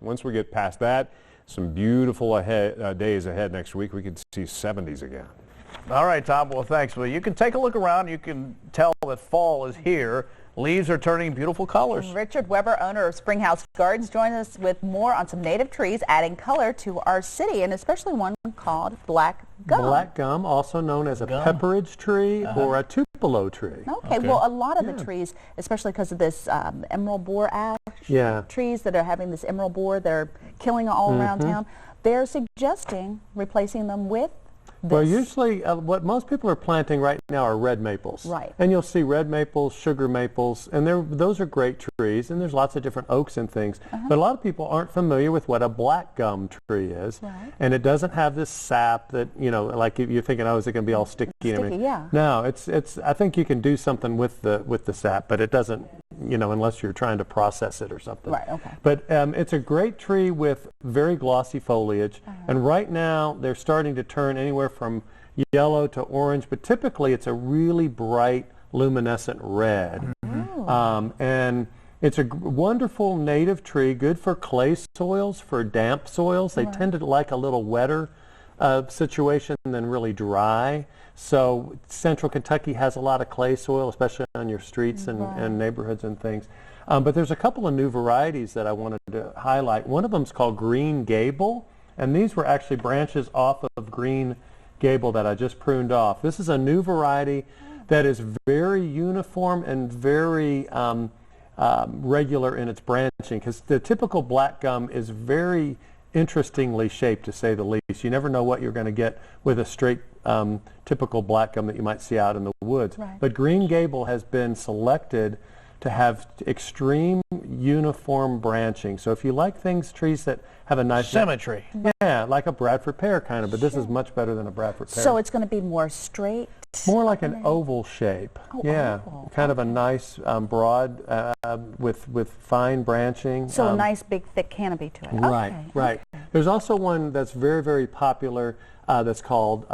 Once we get past that, some beautiful days ahead next week. We could see 70s again. All right, Tom. Well, thanks. Well, you can take a look around. You can tell that fall is here. Leaves are turning beautiful colors. Richard Weber, owner of Springhouse Gardens, joins us with more on some native trees adding color to our city, and especially one called black gum. Black gum, also known as a pepperidge tree or a tupelo tree. Okay, well, a lot of the trees, especially because of this emerald borer ash trees that are having this emerald borer, they're killing all around town. They're suggesting replacing them with this. Well, usually what most people are planting right now are red maples. Right. And you'll see red maples, sugar maples, and those are great trees, and there's lots of different oaks and things. But a lot of people aren't familiar with what a black gum tree is. Right. And it doesn't have this sap that, you know, like you're thinking, oh, is it going to be all sticky? Yeah. No, it's. I think you can do something with the sap, but it doesn't, you know, unless you're trying to process it or something. Right, okay. But it's a great tree with very glossy foliage, and right now they're starting to turn anywhere from yellow to orange, but typically it's a really bright luminescent red. And it's a wonderful native tree, good for clay soils, for damp soils. They tend to like a little wetter situation than really dry. So central Kentucky has a lot of clay soil, especially on your streets and neighborhoods and things. But there's a couple of new varieties that I wanted to highlight. One of them is called Green Gable, and these were actually branches off of Green Gable that I just pruned off. This is a new variety that is very uniform and very regular in its branching, because the typical black gum is very interestingly shaped, to say the least. You never know what you're going to get with a straight typical black gum that you might see out in the woods. But Green Gable has been selected to have extreme uniform branching. So if you like trees that have a nice symmetry. Yeah, like a Bradford pear kind of, but this is much better than a Bradford pear. So it's going to be more straight? More like an oval shape. Oval. Kind of a nice broad with fine branching. So a nice big thick canopy to it. Right. There's also one that's very, very popular that's called,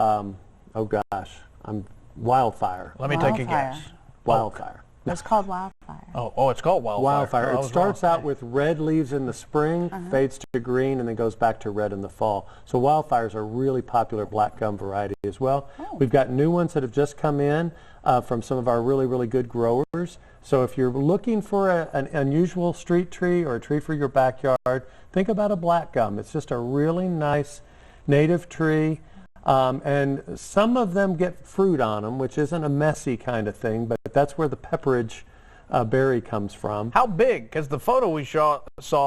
Wildfire. Let me take a guess. Wildfire. It's called Wildfire. Oh, it's called Wildfire. Wildfire. It starts out with red leaves in the spring, fades to green, and then goes back to red in the fall. So Wildfire is a really popular black gum variety as well. We've got new ones that have just come in from some of our really, really good growers. So if you're looking for an unusual street tree or a tree for your backyard, think about a black gum. It's just a really nice native tree. And some of them get fruit on them, which isn't a messy kind of thing, but that's where the pepperidge berry comes from. How big? Because the photo we saw,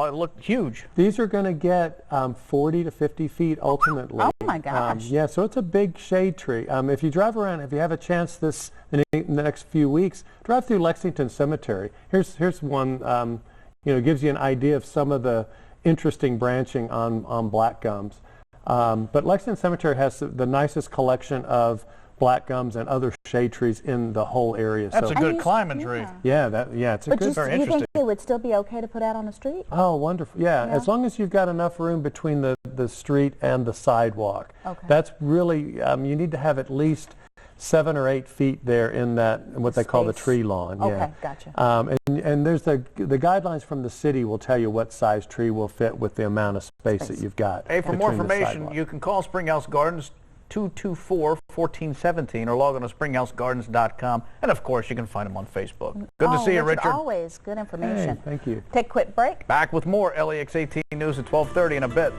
it looked huge. These are going to get 40 to 50 feet ultimately. Oh my gosh. Yeah, so it's a big shade tree. If you drive around, if you have a chance in the next few weeks, drive through Lexington Cemetery. Here's one, gives you an idea of some of the interesting branching on black gums. But Lexington Cemetery has the nicest collection of black gums and other shade trees in the whole area. That's a good climbing tree. Yeah, it's a good. But you think it would still be okay to put out on the street? Oh, wonderful. Yeah, as long as you've got enough room between the street and the sidewalk. Okay. That's really, you need to have at least 7 or 8 feet there in that, what they call the tree lawn. Okay, gotcha. And there's the guidelines from the city will tell you what size tree will fit with the amount of space that you've got. Hey, for more information, you can call Springhouse Gardens 224-1417 or log on to springhousegardens.com. And of course, you can find them on Facebook. Good to see you, Richard. Always good information. Hey, thank you. Take a quick break. Back with more LEX 18 News at 12:30 in a bit.